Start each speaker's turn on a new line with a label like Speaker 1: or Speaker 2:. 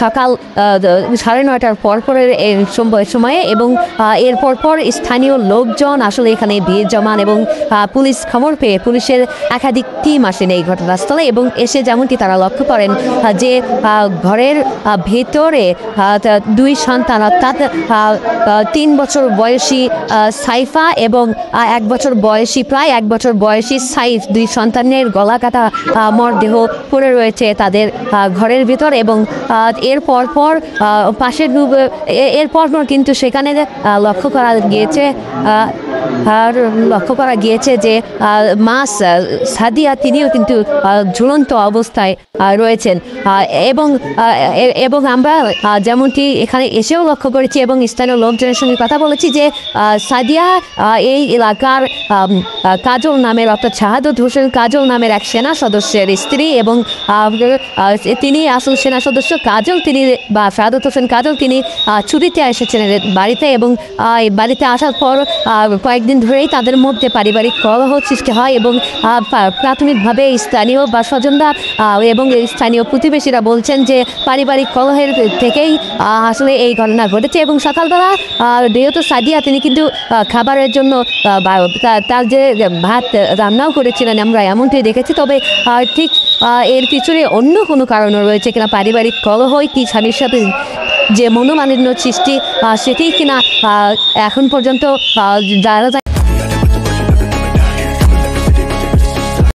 Speaker 1: সকাল 9:30টার পরপরের সময়ে এবং এর পরপর স্থানীয় লোকজন আসলে এখানে ভিড় জমান এবং পুলিশ খবর পেয়ে পুলিশের একাধিক টিম আসেন এই ঘটনাস্থলে এবং এসে যেমনটি তারা লক্ষ্য করেন যে ঘরের ভেতরে 2 সন্তান অর্থাৎ 3 বছর বয়সী সাইফা এবং 1 বছর বয়সী প্রায় 1 বছর বয়সী সাইফ 2 সন্তানের গলা কাটা মরদেহ পড়ে রয়েছে তাদের ঘরের ভিতর এবং এর পরপর কিন্তু সেখানে লক্ষ্য করা গিয়েছে যে মা সাদিয়া তিনিও কিন্তু ঝুলন্ত অবস্থায় রয়েছেন এবং আমরা যেমনটি এখানে এসেও লক্ষ্য করেছি এবং স্থানীয় লোকজনের সঙ্গে কথা বলেছি যে সাদিয়া এই এলাকার কাজল নামের অর্থাৎ শাহাদত হোসেন কাজল নামের এক সেনা সদস্যের স্ত্রী এবং তিনি আসল সেনা সদস্য কাজল বা শাহাদত হোসেন কাজল তিনি ছুটিতে এসেছিলেন বাড়িতে এবং বাড়িতে আসার পর কয়েকদিন ধরেই তাদের মধ্যে পারিবারিক কলহ সৃষ্টি হয় এবং প্রাথমিকভাবে স্থানীয় বা স্বজনরা এবং স্থানীয় প্রতিবেশীরা বলছেন যে পারিবারিক কলহের থেকেই আসলে এই ঘটনা ঘটেছে এবং সকালবেলা যেহেতু সাদিয়া তিনি কিন্তু খাবারের জন্য তার যে ভাত রান্নাও করেছিলেন আমরা এমনটি দেখেছি তবে ঠিক এর পিছনে অন্য কোনো কারণও রয়েছে কিনা পারিবারিক কলহই কি স্বামীর সাথে যে মনোমালিন্য সৃষ্টি সেটি কিনা এখন পর্যন্ত জানা যায়।